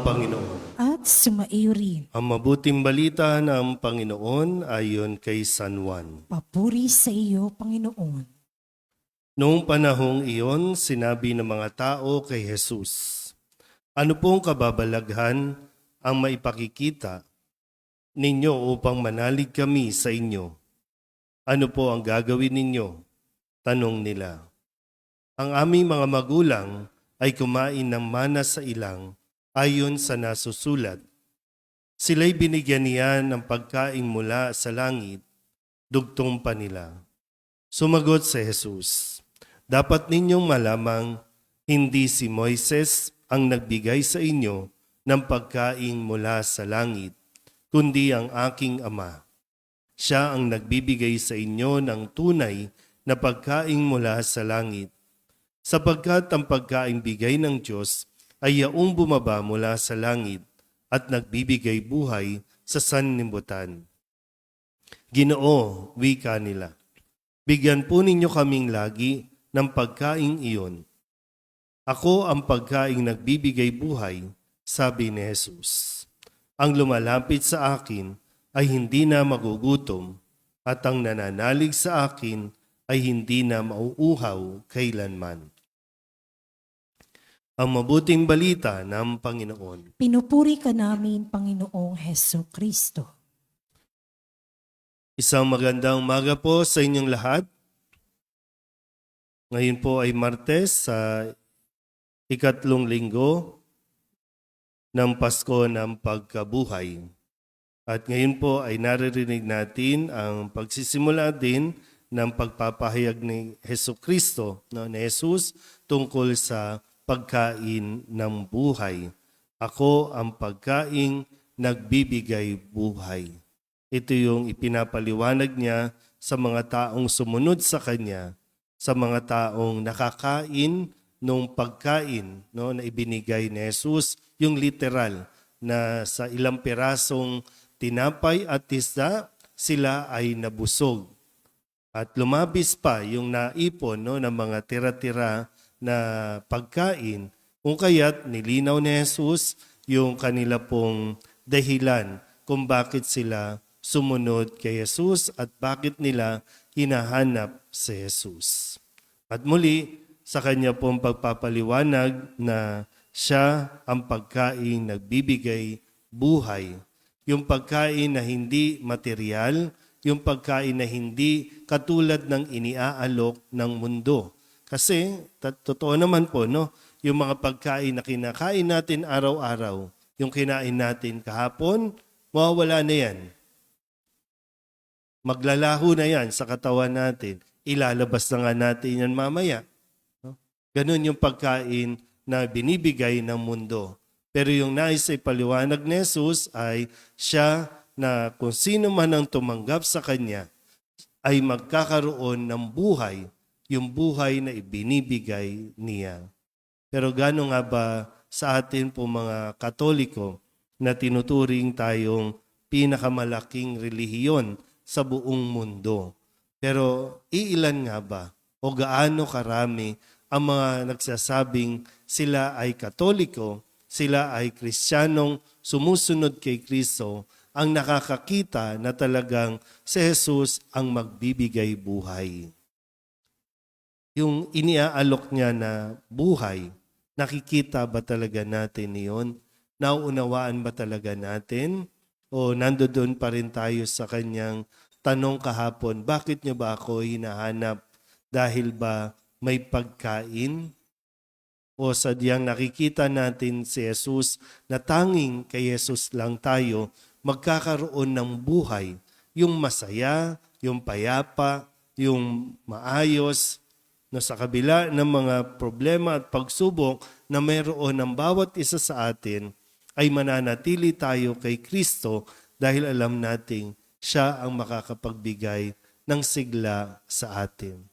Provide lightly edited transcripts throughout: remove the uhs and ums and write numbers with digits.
Panginoon. At sumaiyo rin. Ang mabuting balita ng Panginoon ayon kay San Juan. Papuri sa iyo, Panginoon. Noong panahong iyon, sinabi ng mga tao kay Jesus, "Ano pong kababalaghan ang maipakikita ninyo upang manalig kami sa inyo? Ano po ang gagawin ninyo?" Tanong nila. "Ang aming mga magulang ay kumain ng mana sa ilang ayon sa nasusulat. Sila'y binigyan niya ng pagkain mula sa langit, dugtong pa nila." Sumagot si Jesus, "Dapat ninyong malamang hindi si Moises ang nagbigay sa inyo ng pagkain mula sa langit, kundi ang aking Ama. Siya ang nagbibigay sa inyo ng tunay na pagkain mula sa langit, sapagkat ang pagkain bigay ng Diyos ay yaong bumaba mula sa langit at nagbibigay buhay sa sanlibutan." "Ginoo," wika nila, "bigyan po ninyo kaming lagi ng pagkain iyon." "Ako ang pagkaing nagbibigay buhay," sabi ni Jesus. "Ang lumalapit sa akin ay hindi na magugutom, at ang nananalig sa akin ay hindi na mauuhaw kailanman." Ang mabuting balita ng Panginoon. Pinupuri ka namin, Panginoong Heso Kristo. Isang magandang umaga po sa inyong lahat. Ngayon po ay Martes sa ikatlong linggo ng Pasko ng Pagkabuhay. At ngayon po ay naririnig natin ang pagsisimula din ng pagpapahayag ni Heso Kristo, ni Jesus, tungkol sa pagkain ng buhay. "Ako ang pagkaing nagbibigay buhay." Ito yung ipinapaliwanag niya sa mga taong sumunod sa Kanya, sa mga taong nakakain nung pagkain na ibinigay ni Jesus, yung literal na sa ilang pirasong tinapay at isda, sila ay nabusog. At lumabis pa yung naipon ng mga tira-tira na pagkain, kung kaya't nilinaw ni Jesus yung kanila pong dahilan kung bakit sila sumunod kay Jesus at bakit nila hinahanap si Jesus. At muli, sa kanya pong pagpapaliwanag na siya ang pagkain nagbibigay buhay. Yung pagkain na hindi material, yung pagkain na hindi katulad ng iniaalok ng mundo. Kasi, totoo naman po, yung mga pagkain na kinakain natin araw-araw, yung kinain natin kahapon, mawawala na yan. Maglalaho na yan sa katawan natin. Ilalabas na nga natin yan mamaya. Ganun yung pagkain na binibigay ng mundo. Pero yung nais ay paliwanag ni Jesus ay siya na kung sino man ang tumanggap sa Kanya ay magkakaroon ng buhay, yung buhay na ibinibigay niya. Pero gaano nga ba sa atin po mga Katoliko na tinuturing tayong pinakamalaking relihiyon sa buong mundo? Pero iilan nga ba o gaano karami ang mga nagsasabing sila ay Katoliko, sila ay Kristiyanong sumusunod kay Kristo, ang nakakakita na talagang si Jesus ang magbibigay buhay? Yung iniaalok niya na buhay, nakikita ba talaga natin iyon? Nauunawaan ba talaga natin? O nandoon pa rin tayo sa kanyang tanong kahapon, bakit niyo ba ako hinahanap? Dahil ba may pagkain? O sadyang nakikita natin si Jesus na tanging kay Jesus lang tayo magkakaroon ng buhay, yung masaya, yung payapa, yung maayos, na sa kabila ng mga problema at pagsubok na mayroon ng bawat isa sa atin, ay mananatili tayo kay Kristo dahil alam nating siya ang makakapagbigay ng sigla sa atin.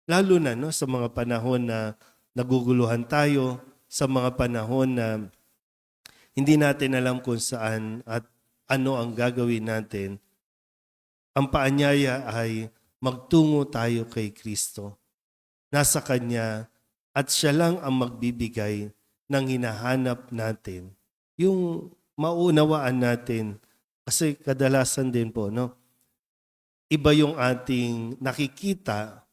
Lalo na sa mga panahon na naguguluhan tayo, sa mga panahon na hindi natin alam kung saan at ano ang gagawin natin, ang paanyaya ay magtungo tayo kay Kristo. Nasa Kanya at siya lang ang magbibigay ng hinahanap natin. yung maunawaan natin. Kasi kadalasan din po, no? Iba yung ating nakikita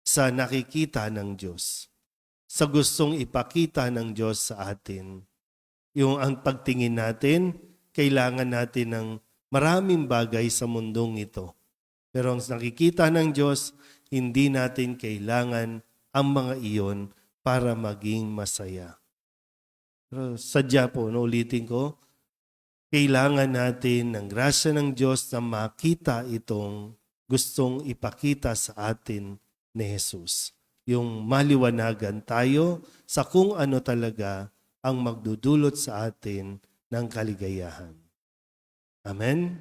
sa nakikita ng Diyos. Sa gustong ipakita ng Diyos sa atin. Yung ang pagtingin natin, kailangan natin ng maraming bagay sa mundong ito. Pero ang nakikita ng Diyos, hindi natin kailangan ang mga iyon para maging masaya. Pero sadya po, ulitin ko, kailangan natin ng grasya ng Diyos na makita itong gustong ipakita sa atin ni Jesus. Yung maliwanagan tayo sa kung ano talaga ang magdudulot sa atin ng kaligayahan. Amen?